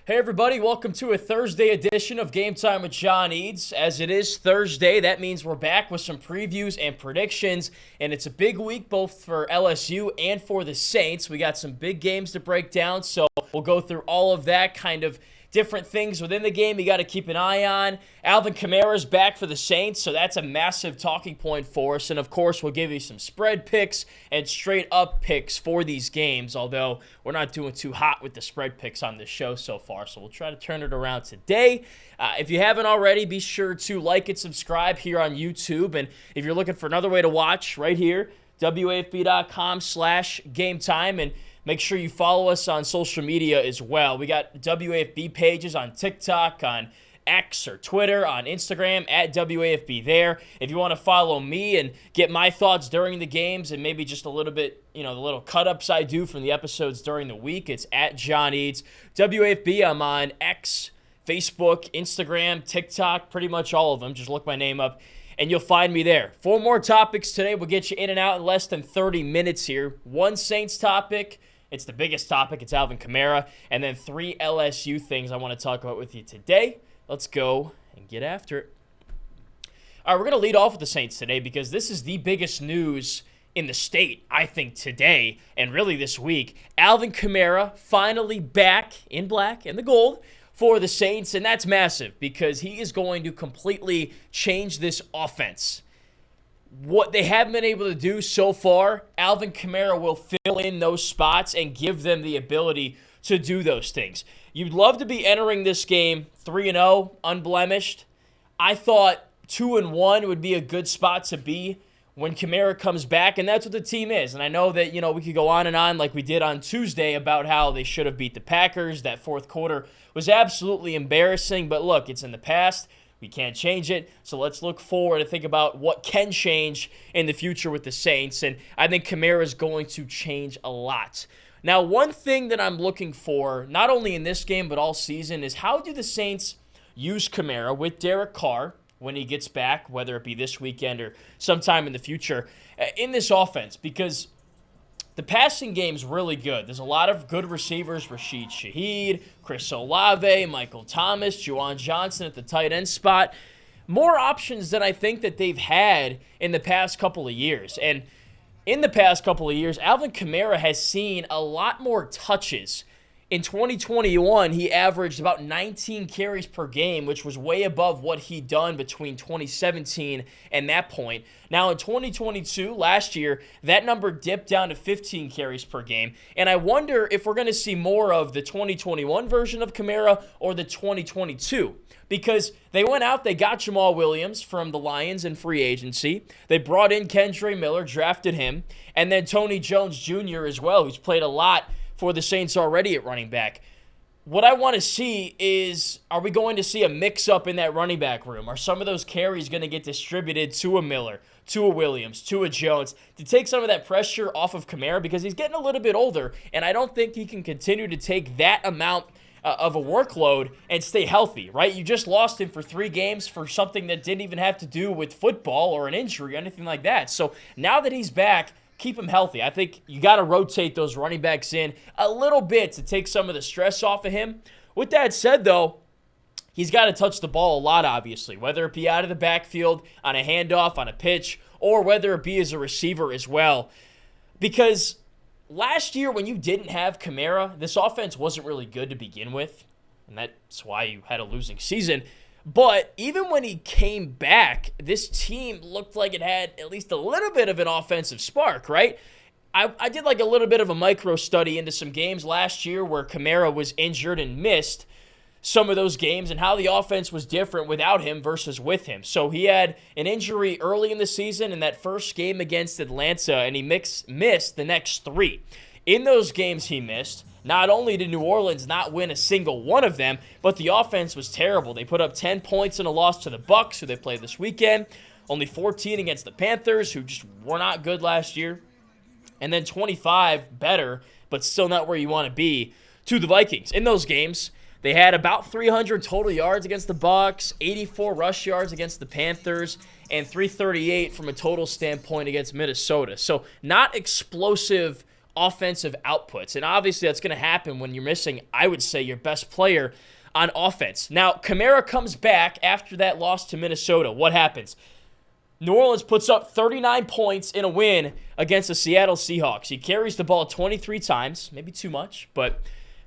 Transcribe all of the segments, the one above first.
Hey everybody, welcome to a Thursday edition of Game Time with John Eads. As it is Thursday, that means we're back with some previews and predictions, and it's a big week both for LSU and for the Saints. We got some big games to break down, so we'll go through all of that kind of different things within the game you got to keep an eye on. Alvin Kamara's back for the Saints, so that's a massive talking point for us. And, of course, we'll give you some spread picks and straight-up picks for these games, although we're not doing too hot with the spread picks on this show so far, so we'll try to turn it around today. If you haven't already, be sure to like and subscribe here on YouTube. And if you're looking for another way to watch, right here, WAFB.com/gametime. And make sure you follow us on social media as well. We got WAFB pages on TikTok, on X or Twitter, on Instagram, at WAFB there. If you want to follow me and get my thoughts during the games and maybe just a little bit, the little cut-ups I do from the episodes during the week, it's at John Eads. WAFB, I'm on X, Facebook, Instagram, TikTok, pretty much all of them. Just look my name up, and you'll find me there. 4 more topics today. We'll get you in and out in less than 30 minutes here. 1 Saints topic. It's the biggest topic. It's Alvin Kamara. And then 3 LSU things I want to talk about with you today. Let's go and get after it. All right, we're going to lead off with the Saints today because this is the biggest news in the state, I think, today and really this week. Alvin Kamara finally back in black and the gold for the Saints, and that's massive because he is going to completely change this offense. What they haven't been able to do so far, Alvin Kamara will fill in those spots and give them the ability to do those things. You'd love to be entering this game 3-0, unblemished. I thought 2-1 would be a good spot to be when Kamara comes back, and that's what the team is. And I know that, we could go on and on like we did on Tuesday about how they should have beat the Packers. That fourth quarter was absolutely embarrassing, but look, it's in the past. We can't change it, so let's look forward and think about what can change in the future with the Saints, and I think Kamara is going to change a lot. Now, one thing that I'm looking for, not only in this game but all season, is how do the Saints use Kamara with Derek Carr when he gets back, whether it be this weekend or sometime in the future, in this offense, because the passing game's really good. There's a lot of good receivers, Rashid Shaheed, Chris Olave, Michael Thomas, Juwan Johnson at the tight end spot. More options than I think that they've had in the past couple of years. And in the past couple of years, Alvin Kamara has seen a lot more touches. In 2021, he averaged about 19 carries per game, which was way above what he'd done between 2017 and that point. Now, in 2022, last year, that number dipped down to 15 carries per game. And I wonder if we're going to see more of the 2021 version of Kamara or the 2022. Because they went out, they got Jamal Williams from the Lions in free agency. They brought in Kendre Miller, drafted him. And then Tony Jones Jr. as well, who's played a lot for the Saints already at running back. What I want to see is, are we going to see a mix-up in that running back room? Are some of those carries going to get distributed to a Miller, to a Williams, to a Jones, to take some of that pressure off of Kamara? Because he's getting a little bit older, and I don't think he can continue to take that amount of a workload and stay healthy, right? You just lost him for 3 games for something that didn't even have to do with football or an injury or anything like that. So now that he's back, keep him healthy. I think you got to rotate those running backs in a little bit to take some of the stress off of him. With that said, though, he's got to touch the ball a lot, obviously, whether it be out of the backfield, on a handoff, on a pitch, or whether it be as a receiver as well. Because last year when you didn't have Kamara, this offense wasn't really good to begin with, and that's why you had a losing season. But even when he came back, this team looked like it had at least a little bit of an offensive spark, right? I did like a little bit of a micro study into some games last year where Kamara was injured and missed some of those games and how the offense was different without him versus with him. So he had an injury early in the season in that first game against Atlanta, and he missed the next 3. In those games he missed, not only did New Orleans not win a single one of them, but the offense was terrible. They put up 10 points in a loss to the Bucs, who they played this weekend. Only 14 against the Panthers, who just were not good last year. And then 25 better, but still not where you want to be, to the Vikings. In those games, they had about 300 total yards against the Bucs, 84 rush yards against the Panthers, and 338 from a total standpoint against Minnesota. So not explosive offensive outputs. And obviously that's going to happen when you're missing, I would say, your best player on offense. Now, Kamara comes back after that loss to Minnesota. What happens? New Orleans puts up 39 points in a win against the Seattle Seahawks. He carries the ball 23 times, maybe too much, but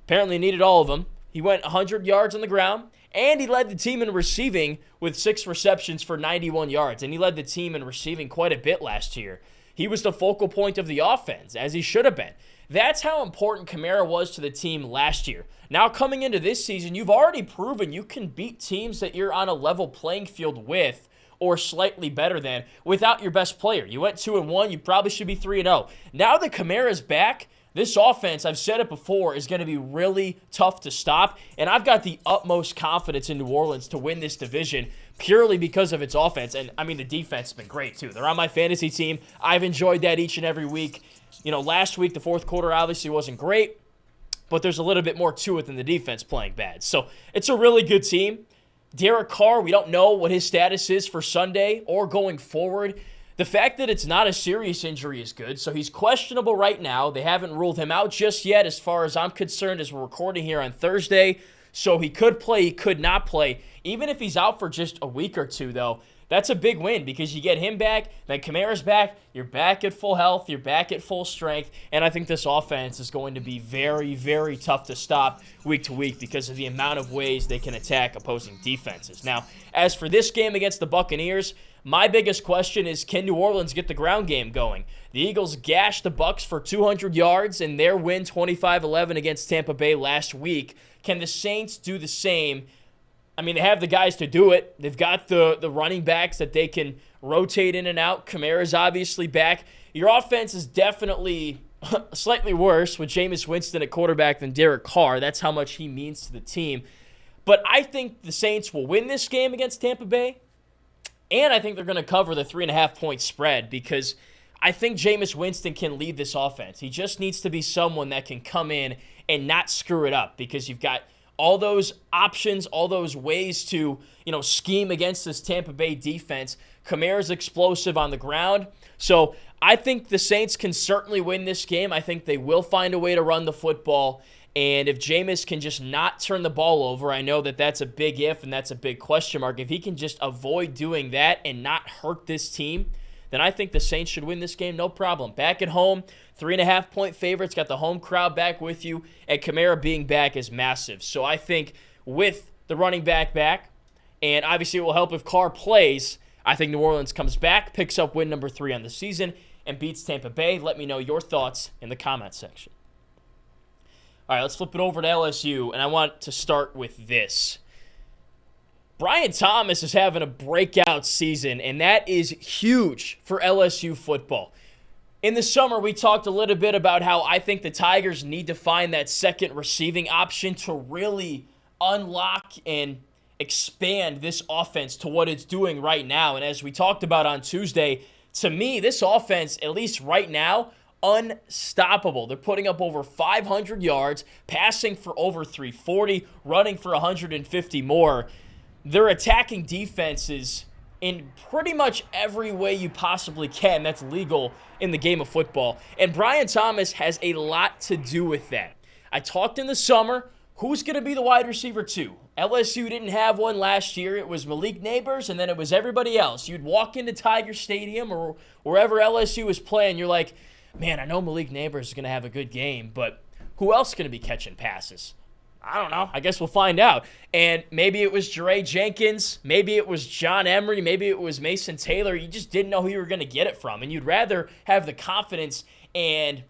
apparently needed all of them. He went 100 yards on the ground, and he led the team in receiving with 6 receptions for 91 yards, and he led the team in receiving quite a bit last year. He was the focal point of the offense, as he should have been. That's how important Kamara was to the team last year. Now coming into this season, you've already proven you can beat teams that you're on a level playing field with or slightly better than without your best player. You went 2-1, you probably should be 3-0. Now that Kamara's back, this offense, I've said it before, is going to be really tough to stop, and I've got the utmost confidence in New Orleans to win this division purely because of its offense. And, I mean, the defense has been great, too. They're on my fantasy team. I've enjoyed that each and every week. You know, last week, the fourth quarter obviously wasn't great, but there's a little bit more to it than the defense playing bad. So it's a really good team. Derek Carr, we don't know what his status is for Sunday or going forward. The fact that it's not a serious injury is good. So he's questionable right now. They haven't ruled him out just yet as far as I'm concerned as we're recording here on Thursday. So he could play, he could not play. Even if he's out for just a week or two, though, that's a big win because you get him back, then Kamara's back, you're back at full health, you're back at full strength, and I think this offense is going to be very, very tough to stop week to week because of the amount of ways they can attack opposing defenses. Now, as for this game against the Buccaneers, my biggest question is, can New Orleans get the ground game going? The Eagles gashed the Bucs for 200 yards in their win 25-11 against Tampa Bay last week. Can the Saints do the same? I mean, they have the guys to do it. They've got the running backs that they can rotate in and out. Kamara's obviously back. Your offense is definitely slightly worse with Jameis Winston at quarterback than Derek Carr. That's how much he means to the team. But I think the Saints will win this game against Tampa Bay, and I think they're going to cover the 3.5-point spread because I think Jameis Winston can lead this offense. He just needs to be someone that can come in and not screw it up because you've got all those options, all those ways to, scheme against this Tampa Bay defense. Kamara's explosive on the ground. So I think the Saints can certainly win this game. I think they will find a way to run the football. And if Jameis can just not turn the ball over, I know that that's a big if and that's a big question mark. If he can just avoid doing that and not hurt this team, then I think the Saints should win this game, no problem. Back at home, 3.5-point favorites, got the home crowd back with you, and Kamara being back is massive. So I think with the running back, and obviously it will help if Carr plays, I think New Orleans comes back, picks up win number 3 on the season, and beats Tampa Bay. Let me know your thoughts in the comment section. All right, let's flip it over to LSU, and I want to start with this. Brian Thomas is having a breakout season, and that is huge for LSU football. In the summer, we talked a little bit about how I think the Tigers need to find that second receiving option to really unlock and expand this offense to what it's doing right now. And as we talked about on Tuesday, to me, this offense, at least right now, unstoppable. They're putting up over 500 yards, passing for over 340, running for 150 more. They're attacking defenses in pretty much every way you possibly can that's legal in the game of football. And Brian Thomas has a lot to do with that. I talked in the summer, who's going to be the wide receiver 2? LSU didn't have one last year. It was Malik Neighbors, and then it was everybody else. You'd walk into Tiger Stadium or wherever LSU was playing, you're like, man, I know Malik Neighbors is going to have a good game, but who else is going to be catching passes? I don't know. I guess we'll find out. And maybe it was Jere Jenkins. Maybe it was John Emery. Maybe it was Mason Taylor. You just didn't know who you were going to get it from. And you'd rather have the confidence and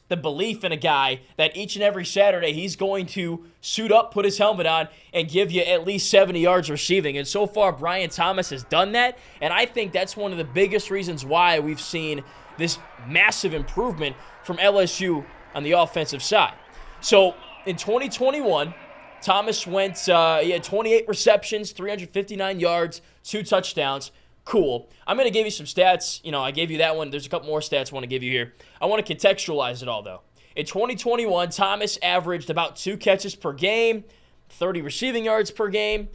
the belief in a guy that each and every Saturday he's going to suit up, put his helmet on, and give you at least 70 yards receiving. And so far, Brian Thomas has done that. And I think that's one of the biggest reasons why we've seen this massive improvement from LSU on the offensive side. So in 2021, Thomas went, he had 28 receptions, 359 yards, 2 touchdowns. Cool. I'm going to give you some stats. I gave you that one. There's a couple more stats I want to give you here. I want to contextualize it all, though. In 2021, Thomas averaged about 2 catches per game, 30 receiving yards per game.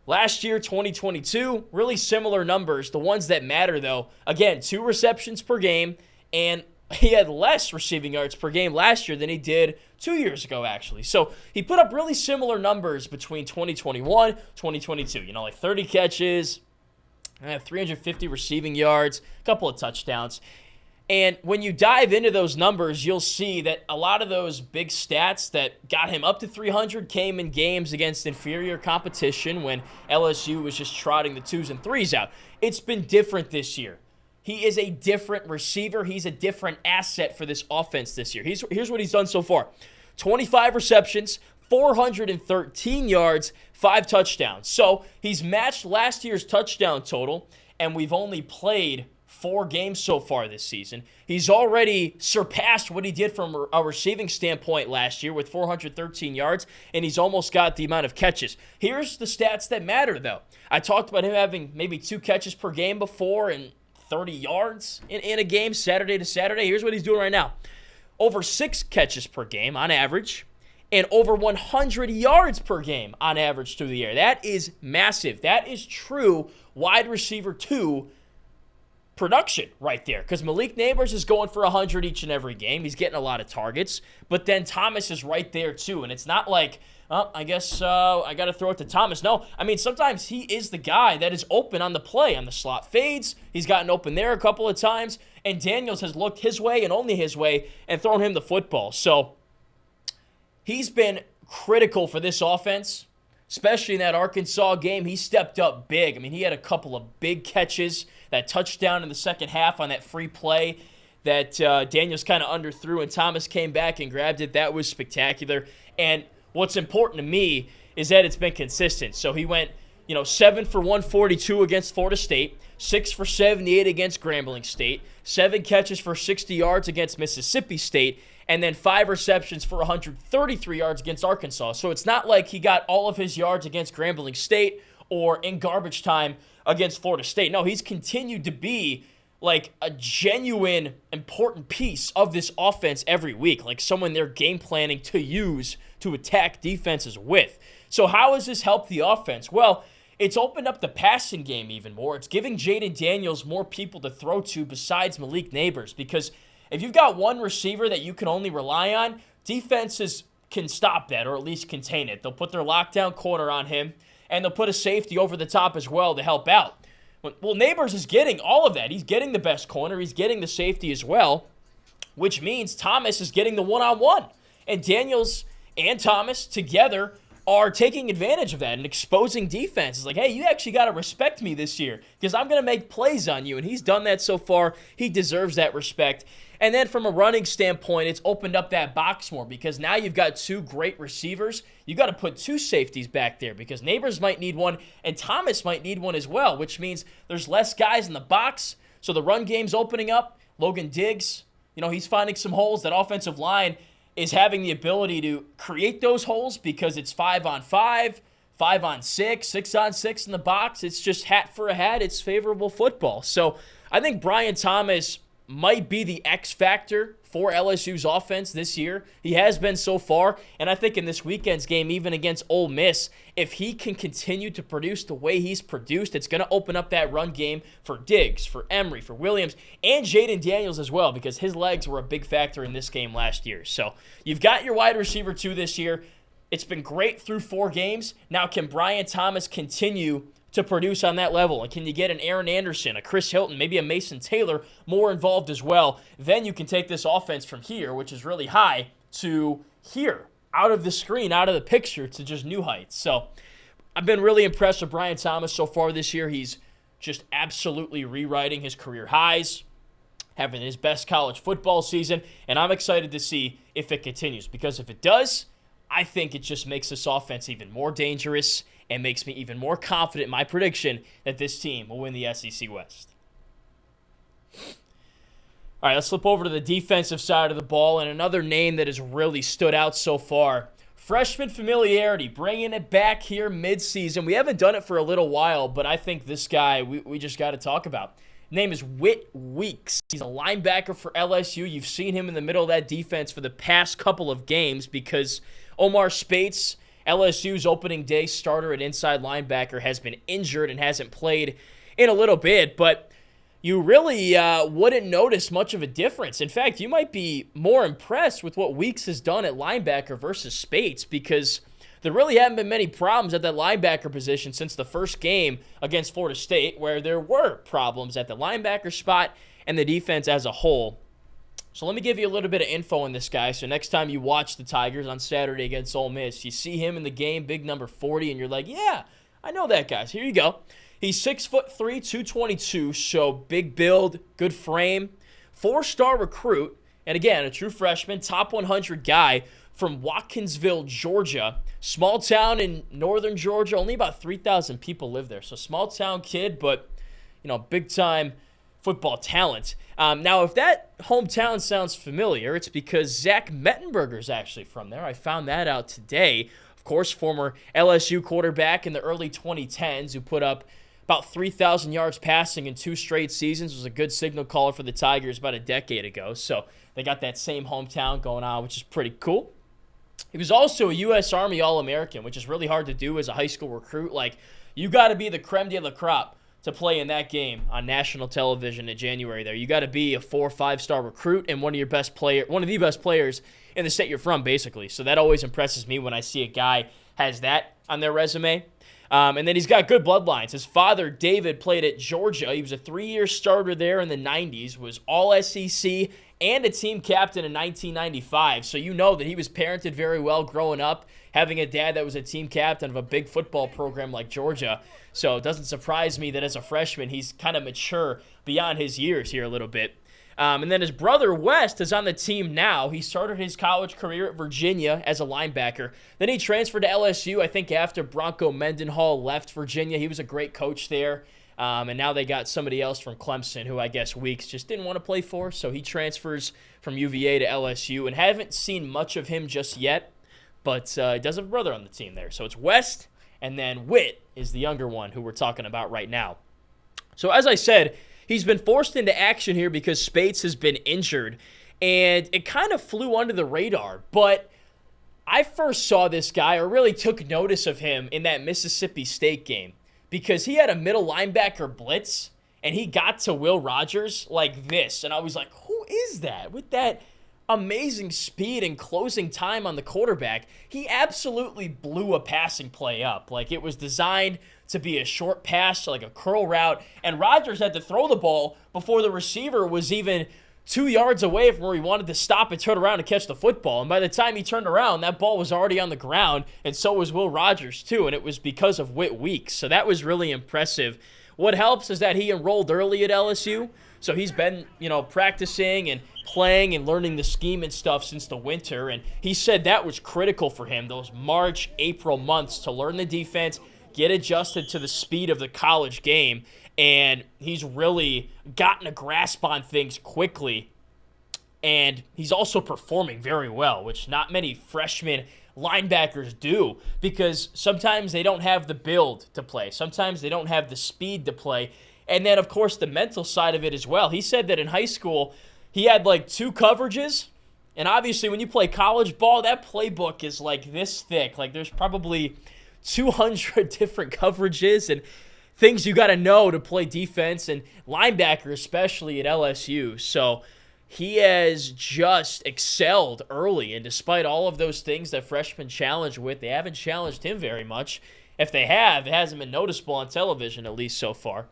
Last year, 2022, really similar numbers. The ones that matter, though, again, 2 receptions per game and he had less receiving yards per game last year than he did 2 years ago, actually. So he put up really similar numbers between 2021, 2022. Like 30 catches, 350 receiving yards, a couple of touchdowns. And when you dive into those numbers, you'll see that a lot of those big stats that got him up to 300 came in games against inferior competition when LSU was just trotting the 2s and 3s out. It's been different this year. He is a different receiver. He's a different asset for this offense this year. Here's what he's done so far. 25 receptions, 413 yards, 5 touchdowns. So he's matched last year's touchdown total, and we've only played 4 games so far this season. He's already surpassed what he did from a receiving standpoint last year with 413 yards, and he's almost got the amount of catches. Here's the stats that matter, though. I talked about him having maybe 2 catches per game before and 30 yards in a game, Saturday to Saturday. Here's what he's doing right now. Over 6 catches per game on average, and over 100 yards per game on average through the air. That is massive. That is true wide receiver 2 production right there, because Malik Neighbors is going for 100 each and every game. He's getting a lot of targets, but then Thomas is right there too, and it's not like, I guess I got to throw it to Thomas. No, I mean, sometimes he is the guy that is open on the play, on the slot fades. He's gotten open there a couple of times, and Daniels has looked his way and only his way and thrown him the football. So he's been critical for this offense, especially in that Arkansas game. He stepped up big. I mean, he had a couple of big catches, that touchdown in the second half on that free play that Daniels kind of underthrew, and Thomas came back and grabbed it. That was spectacular. And what's important to me is that it's been consistent. So he went, 7 for 142 against Florida State, 6 for 78 against Grambling State, 7 catches for 60 yards against Mississippi State, and then 5 receptions for 133 yards against Arkansas. So it's not like he got all of his yards against Grambling State or in garbage time against Florida State. No, he's continued to be like a genuine important piece of this offense every week, like someone they're game planning to use to attack defenses with. So how has this helped the offense? Well, it's opened up the passing game even more. It's giving Jaden Daniels more people to throw to besides Malik Neighbors, because if you've got one receiver that you can only rely on, defenses can stop that or at least contain it. They'll put their lockdown corner on him, and they'll put a safety over the top as well to help out. Well, Neighbors is getting all of that. He's getting the best corner. He's getting the safety as well, which means Thomas is getting the one-on-one. And Daniels and Thomas together are taking advantage of that and exposing defenses. Like, hey, you actually got to respect me this year because I'm going to make plays on you. And he's done that so far. He deserves that respect. And then from a running standpoint, it's opened up that box more because now you've got 2 great receivers. You got to put 2 safeties back there because Neighbors might need one and Thomas might need one as well, which means there's less guys in the box. So the run game's opening up. Logan Diggs, he's finding some holes. That offensive line is having the ability to create those holes because it's 5-on-5, 5-on-6, 6-on-6 in the box. It's just hat for a hat. It's favorable football. So I think Brian Thomas might be the X factor for LSU's offense this year. He has been so far, and I think in this weekend's game, even against Ole Miss, if he can continue to produce the way he's produced, it's going to open up that run game for Diggs, for Emery, for Williams, and Jaden Daniels as well, because his legs were a big factor in this game last year. So you've got your wide receiver 2 this year. It's been great through 4 games. Now can Brian Thomas continue to produce on that level? And can you get an Aaron Anderson, a Chris Hilton, maybe a Mason Taylor more involved as well? Then you can take this offense from here, which is really high, to here, out of the screen, out of the picture, to just new heights. So I've been really impressed with Brian Thomas so far this year. He's just absolutely rewriting his career highs, having his best college football season, and I'm excited to see if it continues, because if it does, I think it just makes this offense even more dangerous and makes me even more confident in my prediction that this team will win the SEC West. All right, let's flip over to the defensive side of the ball, and another name that has really stood out so far. Freshman familiarity, bringing it back here mid-season. We haven't done it for a little while, but I think this guy we just got to talk about. His name is WHIT Weeks. He's a linebacker for LSU. You've seen him in the middle of that defense for the past couple of games because Omar Spates, LSU's opening day starter at inside linebacker, has been injured and hasn't played in a little bit. But you really wouldn't notice much of a difference. In fact, you might be more impressed with what Weeks has done at linebacker versus Spates, because there really haven't been many problems at that linebacker position since the first game against Florida State, where there were problems at the linebacker spot and the defense as a whole. So let me give you a little bit of info on this guy. So next time you watch the Tigers on Saturday against Ole Miss, you see him in the game, big number 40, and you're like, yeah, I know that guy. So here you go. He's 6'3", 222, so big build, good frame, 4-star recruit, and again, a true freshman, top 100 guy from Watkinsville, Georgia. Small town in northern Georgia, only about 3,000 people live there. So small town kid, but, big time football talent. Now, if that hometown sounds familiar, it's because Zach Mettenberger's actually from there. I found that out today. Of course, former LSU quarterback in the early 2010s who put up about 3,000 yards passing in 2 straight seasons, was a good signal caller for the Tigers about a decade ago. So they got that same hometown going on, which is pretty cool. He was also a U.S. Army All-American, which is really hard to do as a high school recruit. Like, you got to be the creme de la crop to play in that game on national television in January there. You got to be a 4 or 5-star recruit and one of the best players in the state you're from, basically. So that always impresses me when I see a guy has that on their resume. And then he's got good bloodlines. His father, David, played at Georgia. He was a 3-year starter there in the 90s, was all-SEC and a team captain in 1995. So you know that he was parented very well growing up, having a dad that was a team captain of a big football program like Georgia. So it doesn't surprise me that as a freshman, he's kind of mature beyond his years here a little bit. And then his brother, West, is on the team now. He started his college career at Virginia as a linebacker. Then he transferred to LSU, I think, after Bronco Mendenhall left Virginia. He was a great coach there. And now they got somebody else from Clemson who I guess Weeks just didn't want to play for. So he transfers from UVA to LSU and haven't seen much of him just yet. But he does have a brother on the team there. So it's West, and then WHIT is the younger one who we're talking about right now. So as I said, he's been forced into action here because Spates has been injured, and it kind of flew under the radar. But I first saw this guy, or really took notice of him, in that Mississippi State game because he had a middle linebacker blitz, and he got to Will Rogers like this. And I was like, who is that? With that amazing speed and closing time on the quarterback, he absolutely blew a passing play up. Like, it was designed to be a short pass, like a curl route, and Rodgers had to throw the ball before the receiver was even 2 yards away from where he wanted to stop and turn around and catch the football. And by the time he turned around, that ball was already on the ground, and so was Will Rogers too, and it was because of WHIT Weeks. So that was really impressive. What helps is that he enrolled early at LSU, so he's been, practicing and playing and learning the scheme and stuff since the winter, and he said that was critical for him, those March, April months, to learn the defense, get adjusted to the speed of the college game, and he's really gotten a grasp on things quickly, and he's also performing very well, which not many freshmen linebackers do, because sometimes they don't have the build to play, sometimes they don't have the speed to play, and then, of course, the mental side of it as well. He said that in high school, he had like 2 coverages, and obviously when you play college ball, that playbook is like this thick. Like, there's probably 200 different coverages and things you got to know to play defense, and linebacker especially at LSU. So he has just excelled early, and despite all of those things that freshmen challenge with, they haven't challenged him very much. If they have, it hasn't been noticeable on television, at least so far.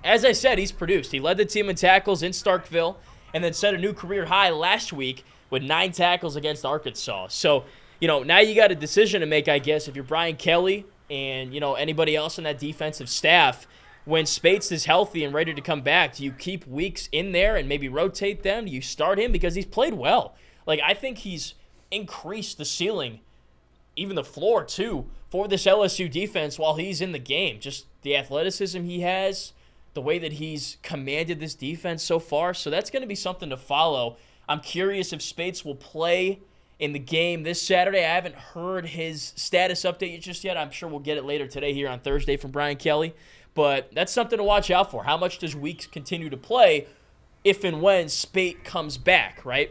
As I said, he's produced. He led the team in tackles in Starkville and then set a new career high last week with 9 tackles against Arkansas. So, now you got a decision to make, I guess, if you're Brian Kelly and, anybody else on that defensive staff. When Spates is healthy and ready to come back, do you keep Weeks in there and maybe rotate them? Do you start him? Because he's played well. Like, I think he's increased the ceiling, even the floor, too, for this LSU defense while he's in the game. Just the athleticism he has, the way that he's commanded this defense so far. So that's going to be something to follow. I'm curious if Spates will play in the game this Saturday. I haven't heard his status update just yet. I'm sure we'll get it later today here on Thursday from Brian Kelly. But that's something to watch out for. How much does Weeks continue to play if and when Spate comes back, right?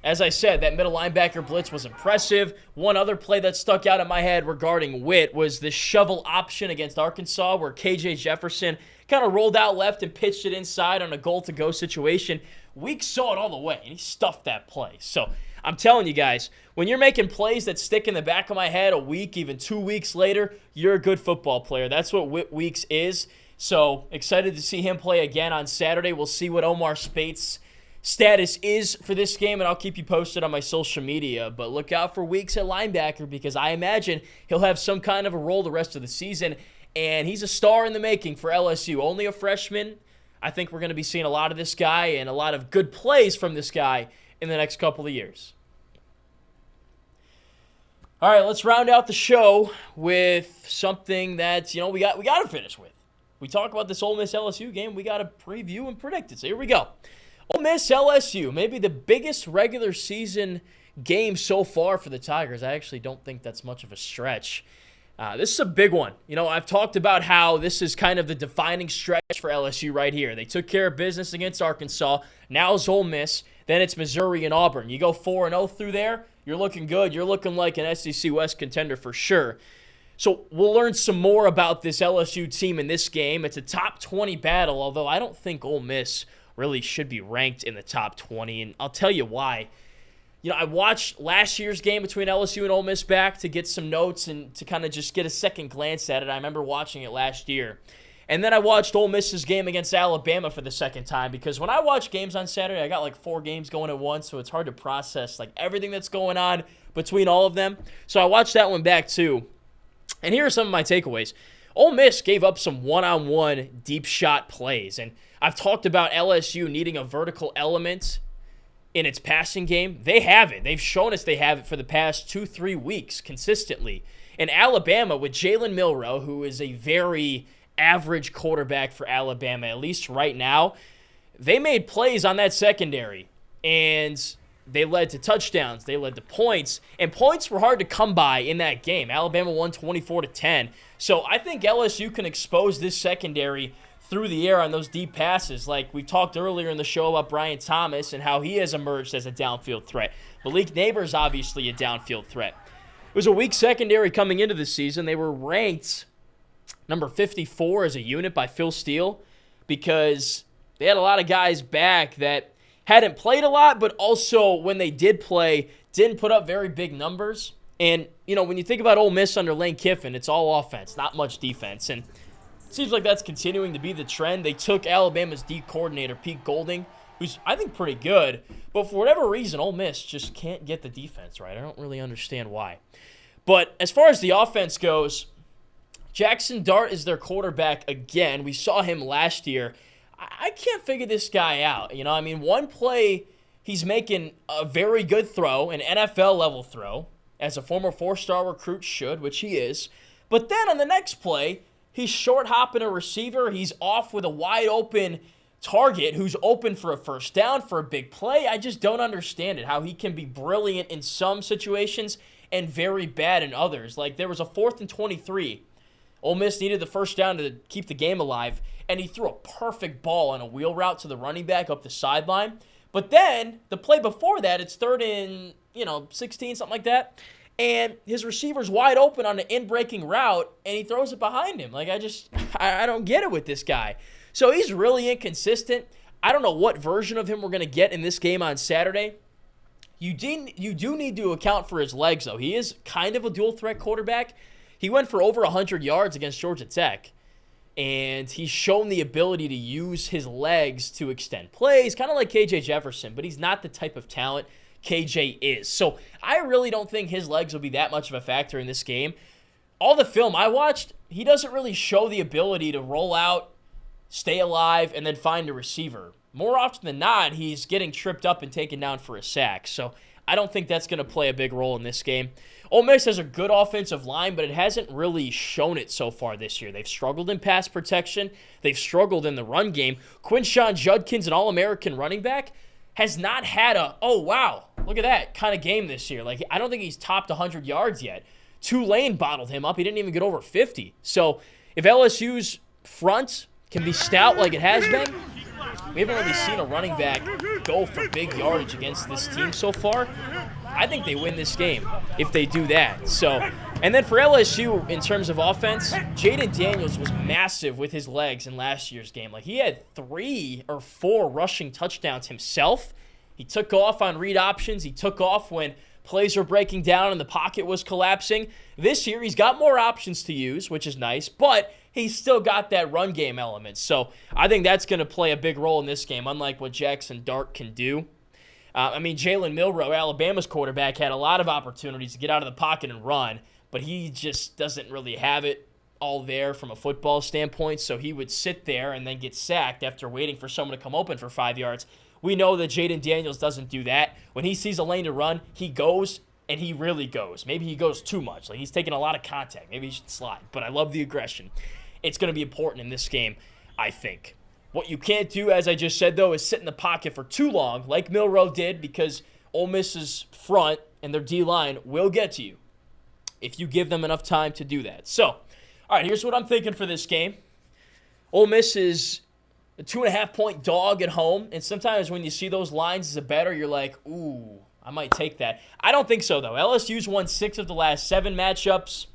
As I said, that middle linebacker blitz was impressive. One other play that stuck out in my head regarding WHIT was the shovel option against Arkansas where KJ Jefferson kind of rolled out left and pitched it inside on a goal-to-go situation. Weeks saw it all the way, and he stuffed that play. So I'm telling you guys, when you're making plays that stick in the back of my head a week, even 2 weeks later, you're a good football player. That's what WHIT Weeks is. So excited to see him play again on Saturday. We'll see what Omar Spate's status is for this game, and I'll keep you posted on my social media. But look out for Weeks at linebacker because I imagine he'll have some kind of a role the rest of the season, and he's a star in the making for LSU. Only a freshman. I think we're going to be seeing a lot of this guy and a lot of good plays from this guy in the next couple of years. All right, let's round out the show with something that, we got to finish with. We talk about this Ole Miss LSU game, we got to preview and predict it. So here we go. Ole Miss LSU, maybe the biggest regular season game so far for the Tigers. I actually don't think that's much of a stretch. This is a big one. I've talked about how this is kind of the defining stretch for LSU right here. They took care of business against Arkansas. Now it's Ole Miss. Then it's Missouri and Auburn. You go 4-0 through there, you're looking good. You're looking like an SEC West contender for sure. So we'll learn some more about this LSU team in this game. It's a top 20 battle, although I don't think Ole Miss really should be ranked in the top 20, and I'll tell you why. I watched last year's game between LSU and Ole Miss back to get some notes and to kind of just get a second glance at it. I remember watching it last year. And then I watched Ole Miss's game against Alabama for the second time because when I watch games on Saturday, I got like 4 games going at once, so it's hard to process like everything that's going on between all of them. So I watched that one back too. And here are some of my takeaways. Ole Miss gave up some one-on-one deep shot plays, and I've talked about LSU needing a vertical element in its passing game. They have it. They've shown us they have it for the past 2-3 weeks consistently. And Alabama, with Jalen Milroe, who is a very average quarterback for Alabama, at least right now, they made plays on that secondary. And they led to touchdowns. They led to points. And points were hard to come by in that game. Alabama won 24-10. So I think LSU can expose this secondary through the air on those deep passes. Like we talked earlier in the show about Brian Thomas and how he has emerged as a downfield threat. Malik Neighbors obviously a downfield threat. It was a weak secondary coming into the season. They were ranked number 54 as a unit by Phil Steele because they had a lot of guys back that hadn't played a lot, but also when they did play, didn't put up very big numbers. And, when you think about Ole Miss under Lane Kiffin, it's all offense, not much defense. And it seems like that's continuing to be the trend. They took Alabama's D coordinator, Pete Golding, who's, I think, pretty good. But for whatever reason, Ole Miss just can't get the defense right. I don't really understand why. But as far as the offense goes, Jackson Dart is their quarterback again. We saw him last year. I can't figure this guy out. One play, he's making a very good throw, an NFL-level throw, as a former 4-star recruit should, which he is. But then on the next play, he's short-hopping a receiver. He's off with a wide-open target who's open for a first down, for a big play. I just don't understand it, how he can be brilliant in some situations and very bad in others. Like there was a 4th and 23. Ole Miss needed the first down to keep the game alive, and he threw a perfect ball on a wheel route to the running back up the sideline. But then the play before that, it's 3rd and 16, something like that. And his receiver's wide open on an in-breaking route, and he throws it behind him. Like, I don't get it with this guy. So he's really inconsistent. I don't know what version of him we're going to get in this game on Saturday. You do need to account for his legs, though. He is kind of a dual-threat quarterback. He went for over 100 yards against Georgia Tech, and he's shown the ability to use his legs to extend plays, kind of like KJ Jefferson, but he's not the type of talent KJ is. So I really don't think his legs will be that much of a factor in this game. All the film I watched, he doesn't really show the ability to roll out, stay alive, and then find a receiver. More often than not, he's getting tripped up and taken down for a sack. So I don't think that's going to play a big role in this game. Ole Miss has a good offensive line, but it hasn't really shown it so far this year. They've struggled in pass protection. They've struggled in the run game. Quinshawn Judkins, an All-American running back, has not had a, oh, wow, look at that kind of game this year. Like, I don't think he's topped 100 yards yet. Tulane bottled him up. He didn't even get over 50. So if LSU's front can be stout like it has been, We haven't really seen a running back go for big yardage against this team so far. I think they win this game if they do that. So, and then for LSU, in terms of offense, Jaden Daniels was massive with his legs in last year's game. Like, he had 3 or 4 rushing touchdowns himself. He took off on read options. He took off when plays were breaking down and the pocket was collapsing. This year, he's got more options to use, which is nice, but he's still got that run game element. So I think that's going to play a big role in this game, unlike what Jackson Dart can do. Jalen Milroe, Alabama's quarterback, had a lot of opportunities to get out of the pocket and run, but he just doesn't really have it all there from a football standpoint, so he would sit there and then get sacked after waiting for someone to come open for 5 yards. We know that Jaden Daniels doesn't do that. When he sees a lane to run, he goes, and he really goes. Maybe he goes too much. Like, he's taking a lot of contact. Maybe he should slide, but I love the aggression. It's going to be important in this game, I think. What you can't do, as I just said, though, is sit in the pocket for too long, like Milroe did, because Ole Miss's front and their D-line will get to you if you give them enough time to do that. So, all right, here's what I'm thinking for this game. Ole Miss is a 2.5-point dog at home, and sometimes when you see those lines as a bettor, you're like, ooh, I might take that. I don't think so, though. LSU's won 6 of the last 7 matchups.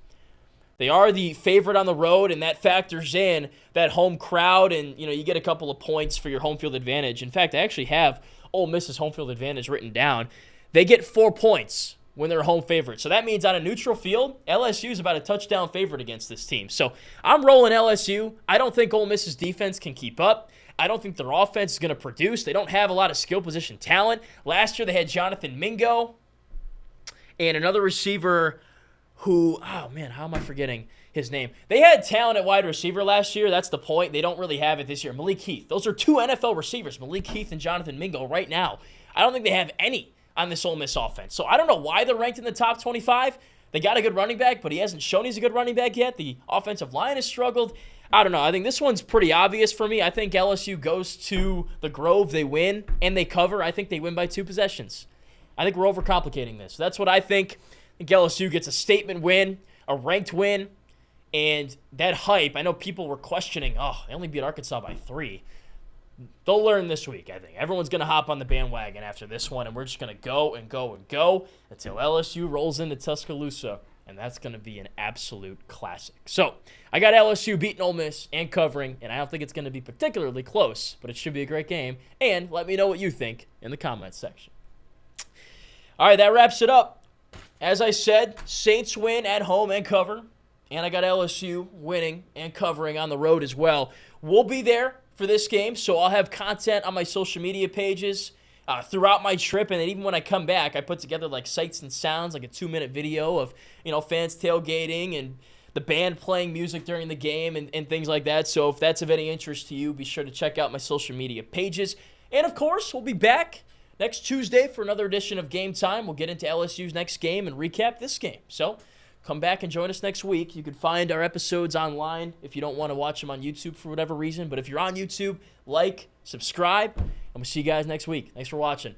They are the favorite on the road, and that factors in that home crowd, and you get a couple of points for your home field advantage. In fact, I actually have Ole Miss's home field advantage written down. They get 4 points when they're home favorite. So that means on a neutral field, LSU is about a touchdown favorite against this team. So I'm rolling LSU. I don't think Ole Miss's defense can keep up. I don't think their offense is going to produce. They don't have a lot of skill position talent. Last year they had Jonathan Mingo and another receiver who, oh man, how am I forgetting his name? They had talent at wide receiver last year. That's the point. They don't really have it this year. Malik Heath. Those are 2 NFL receivers, Malik Heath and Jonathan Mingo right now. I don't think they have any on this Ole Miss offense. So I don't know why they're ranked in the top 25. They got a good running back, but he hasn't shown he's a good running back yet. The offensive line has struggled. I don't know. I think this one's pretty obvious for me. I think LSU goes to the Grove, they win, and they cover. I think they win by 2 possessions. I think we're overcomplicating this. That's what I think. I think LSU gets a statement win, a ranked win, and that hype. I know people were questioning, they only beat Arkansas by 3. They'll learn this week, I think. Everyone's going to hop on the bandwagon after this one, and we're just going to go and go and go until LSU rolls into Tuscaloosa, and that's going to be an absolute classic. So I got LSU beating Ole Miss and covering, and I don't think it's going to be particularly close, but it should be a great game. And let me know what you think in the comments section. All right, that wraps it up. As I said, Saints win at home and cover, and I got LSU winning and covering on the road as well. We'll be there for this game, so I'll have content on my social media pages throughout my trip, and then even when I come back, I put together like sights and sounds, like a 2-minute video of fans tailgating and the band playing music during the game and things like that. So if that's of any interest to you, be sure to check out my social media pages. And of course, we'll be back next Tuesday for another edition of Game Time. We'll get into LSU's next game and recap this game. So come back and join us next week. You can find our episodes online if you don't want to watch them on YouTube for whatever reason. But if you're on YouTube, like, subscribe, and we'll see you guys next week. Thanks for watching.